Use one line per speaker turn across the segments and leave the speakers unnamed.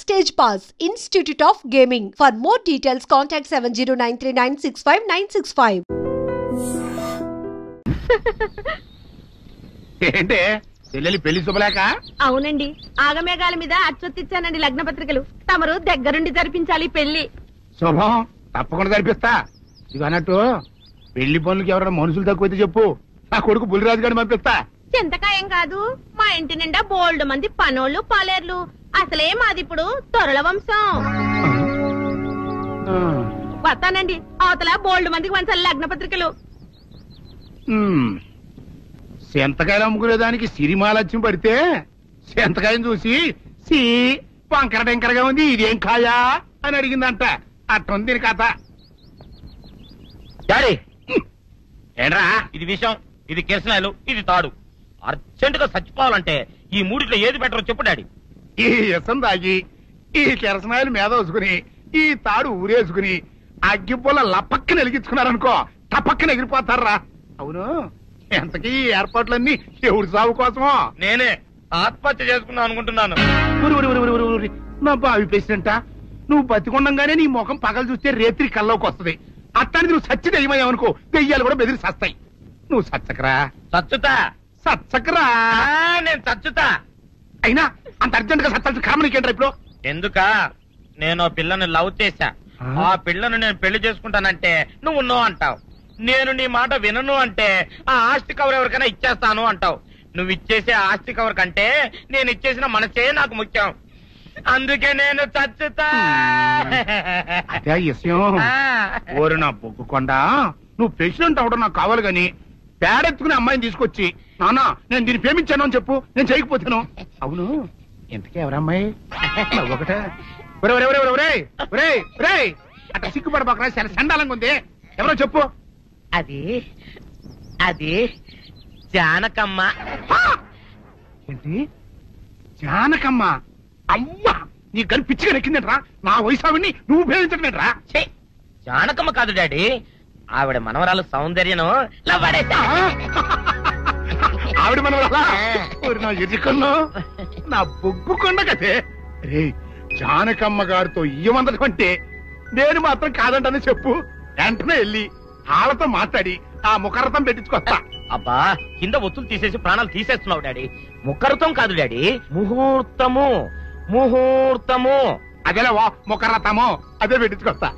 Stage Pass, Institute of Gaming. For more details, contact 7093965965.
ఏంటే చెల్లెలి పెళ్లి శుభలేక?
అవునండి, ఆగమేఘాల మీద అచ్చొత్తిచ్చానండి లగ్న పత్రికలు. తమరు దగ్గరుండి జరిపించాలి పెళ్లి.
శుభం, తప్పకుండా జరిపిస్తా. ఇది అన్నట్టు పెళ్లి పనులకి ఎవరైనా మనుషులు తక్కువైతే చెప్పు, నా కొడుకు బుల్లిరాజు గారిని పంపిస్తా.
చింతకాయం కాదు, మా ఇంటి నిండా బోల్డ్ మంది పనోళ్ళు పాలేర్లు. అసలే మాది ఇప్పుడు తొరల వంశం. వస్తానండి, అవతల బోల్డ్ మందికి వంచాలి లగ్న పత్రికలు.
సెంతకాయలు అమ్ముకునేదానికి సిరిమాలత్యం పడితే సెంతకాయని చూసి సి వంకర టెంకరగా ఉంది, ఇదేం కాయా అని అడిగిందంట. అట్టుంది దీని కథ.
డాడీ ఏంట్రా ఇది విషయం, ఇది కిరసనాయలు, ఇది తాడు. అర్జెంట్ గా చచ్చిపోవాలంటే ఈ మూడిట్లో ఏది బెటర్ చెప్పు డాడీ.
ఈ ఇసం తాగి ఈ కిరసనాయలు మీద వేసుకుని ఈ తాడు ఊరేసుకుని అగ్గిపూల లపక్కన వెలిగించుకున్నారనుకో, టపక్కన ఎగిరిపోతారా. అవును, ఎంతకీ ఈ ఏర్పాట్లన్నీ ఎవరి సాగు కోసమో?
నేనే ఆత్మహత్య చేసుకున్నాను అనుకుంటున్నాను.
నా బావి పేసినంట, నువ్వు బతికొండంగానే నీ ముఖం పగలు చూస్తే రేత్రి కల్లోకి వస్తుంది. అట్టానికి నువ్వు సచ్చి దెయ్యమయ్యావనుకో, దెయ్యాలు కూడా బెదిరి సస్తాయి. నువ్వు సచ్చకరా.
చచ్చుతా
సచ్చకరా.
నేను చచ్చుతా.
అయినా అంత అర్జెంట్ గా సత్తాల్సిన కారణం నీకేంట్రా ఇప్పుడు?
ఎందుక నేను పిల్లని లవ్ చేశా. ఆ పిల్లను నేను పెళ్లి చేసుకుంటానంటే నువ్వు నో అంటావు. నేను నీ మాట వినను అంటే ఆ ఆస్తి కవర్ ఎవరికైనా ఇచ్చేస్తాను అంటావు. నువ్వు ఇచ్చేసే ఆస్తి కవర్ కంటే నేను ఇచ్చేసిన మనసే నాకు ముఖ్యం. అందుకే నేను చచ్చుతా.
అదే విషయం. ఓరు నా బొగ్గుకొండ, నువ్వు ప్రెసిడెంట్ అవడం నాకు కావాలి గాని పేడెత్తుకునే అమ్మాయిని తీసుకొచ్చి నానా నేను దీన్ని ప్రేమించాను అని చెప్పు, నేను చేయకపోతాను. అవును, ఎంతకే ఎవరమ్మాయి? ఒకటే అట్లా సిగ్గుపడబాకరా, చాలా సండాలంగా ఉంది. ఎవరో చెప్పు.
అది అది జానకమ్మ.
ఏంటి జానకమ్మ? అమ్మా, నీ గని పిచ్చిగా నెక్కిందంట్రా. నా వయసావిని నువ్వు ప్రేమించటమేట్రా?
జానకమ్మ కాదు డాడీ, ఆవిడ మనవరాలు సౌందర్యను
ఆవిడ మనవరాలా? నా ఎదుకల్లో నా బొగ్గుకొండ కదే. రే, జానకమ్మ గారితో ఇయ్యమందడం అంటే నేను మాత్రం కాదంటని చెప్పు. వెంటనే వెళ్ళి వాళ్ళతో మాట్లాడి ఆ ముఖరథం పెట్టించుకొస్తా.
అబ్బా, కింద ఒత్తులు తీసేసి ప్రాణాలు తీసేస్తున్నావు డాడీ. ముఖరథం కాదు డాడీ, ముహూర్తము. ముహూర్తము
అదేలా ముఖరథము, అదే పెట్టించుకొస్తా.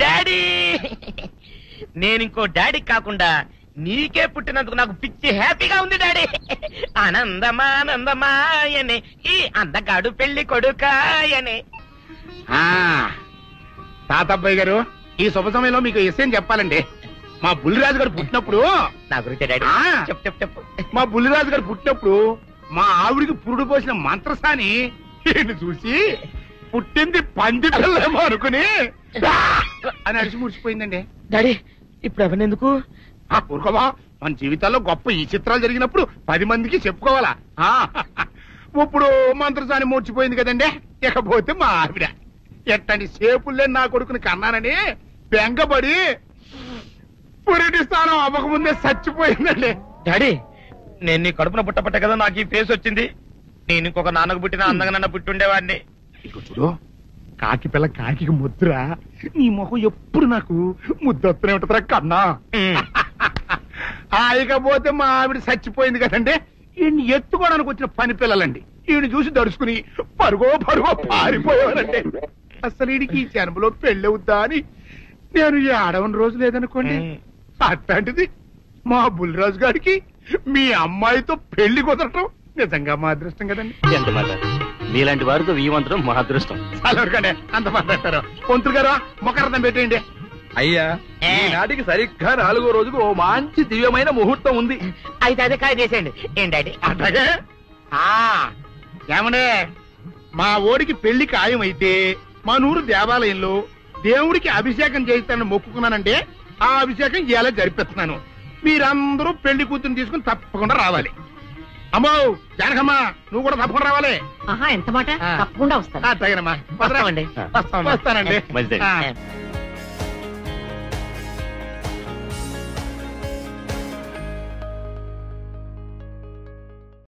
డాడీ, నేను ఇంకో డాడీ కాకుండా నీకే పుట్టినందుకు నాకు పిచ్చి హ్యాపీగా ఉంది డాడీ. ఆనందమానందమాయనే ఈ అందగాడు పెళ్లి కొడుకాయనే.
తాతబ్బాయి గారు, ఈ శుభ సమయంలో మీకు విషయం చెప్పాలండి. మా బుల్లిరాజు గారు పుట్టినప్పుడు
నా గురించి డాడీ చెప్పు.
మా బుల్లిరాజు గారు పుట్టినప్పుడు మా ఆవిడికి పురుడు పోసిన మంత్రసాని చూసి పుట్టింది పంది పిల్లేమో అనుకుని అని అడిచి ముడిచిపోయిందండి.
డాడీ ఇప్పుడు ఎవరినెందుకు?
ఊరుకోవా, మన జీవితాల్లో గొప్ప ఈ చిత్రాలు జరిగినప్పుడు 10 మందికి చెప్పుకోవాలా. ఇప్పుడు మంత్రసాని మూర్చిపోయింది కదండి. ఇకపోతే మా ఆవిడ ఎట్టండి సేపుల్లే నా కొడుకుని కన్నానని బెంగపడి పురిటి స్థానం అవ్వకముందే చచ్చిపోయిందండి.
డాడీ, నేను నీ కడుపున పుట్టపట్ట కదా నాకు ఈ ఫేస్ వచ్చింది. నేను ఇంకొక నాన్నకు పుట్టిన అందంగా నన్ను పుట్టుండేవాడిని.
ఇక చూడు, కాకి పిల్ల కాకి ముద్దురా. నీ మొహం ఎప్పుడు నాకు ముద్దొత్తనే ఉంటుందిరా కన్నా. ఇకపోతే మా ఆవిడ చచ్చిపోయింది కదండి. ఈయన్ని ఎత్తుకోవడానికి వచ్చిన పని పిల్లలండి ఈయన చూసి దడుచుకుని పరుగో పారిపోయేవారండి. అసలు ఈడికి ఈ జన్మలో పెళ్ళవుద్దా అని నేను ఆడవని రోజు లేదనుకోండి. అట్లాంటిది మా బుల్లిరాజు గారికి మీ అమ్మాయితో పెళ్లి కుదరటం నిజంగా మా అదృష్టం కదండి.
ఎంత మాట, మీలాంటి వారితో వీయమంతరం మా అదృష్టం.
అలాగే అంత మాట్లాడతారు. పొంతులు గారు మొకరథం పెట్టేయండి.
అయ్యా, ఈనాటికి సరిగ్గా 4వ రోజుకు ఓ మంచి దివ్యమైన ముహూర్తం ఉంది.
అయితే అదే కాయ చేసేయండి. ఏంటండి
అట్లాగే ఏమనే, మా ఓడికి పెళ్లి ఖాయమైతే మా నూరు దేవాలయంలో దేవుడికి అభిషేకం చేయిస్తానని మొక్కుకున్నానంటే ఆ అభిషేకం ఇలా జరిపిస్తున్నాను. మీరందరూ పెళ్లి కూతురు తీసుకుని తప్పకుండా రావాలి. అమ్మో జానకమ్మా, నువ్వు కూడా తప్పకుండా రావాలి.
ఎంత మాట, తప్పకుండా వస్తాను.
అట్లాగేనమ్మా, వస్తానండి.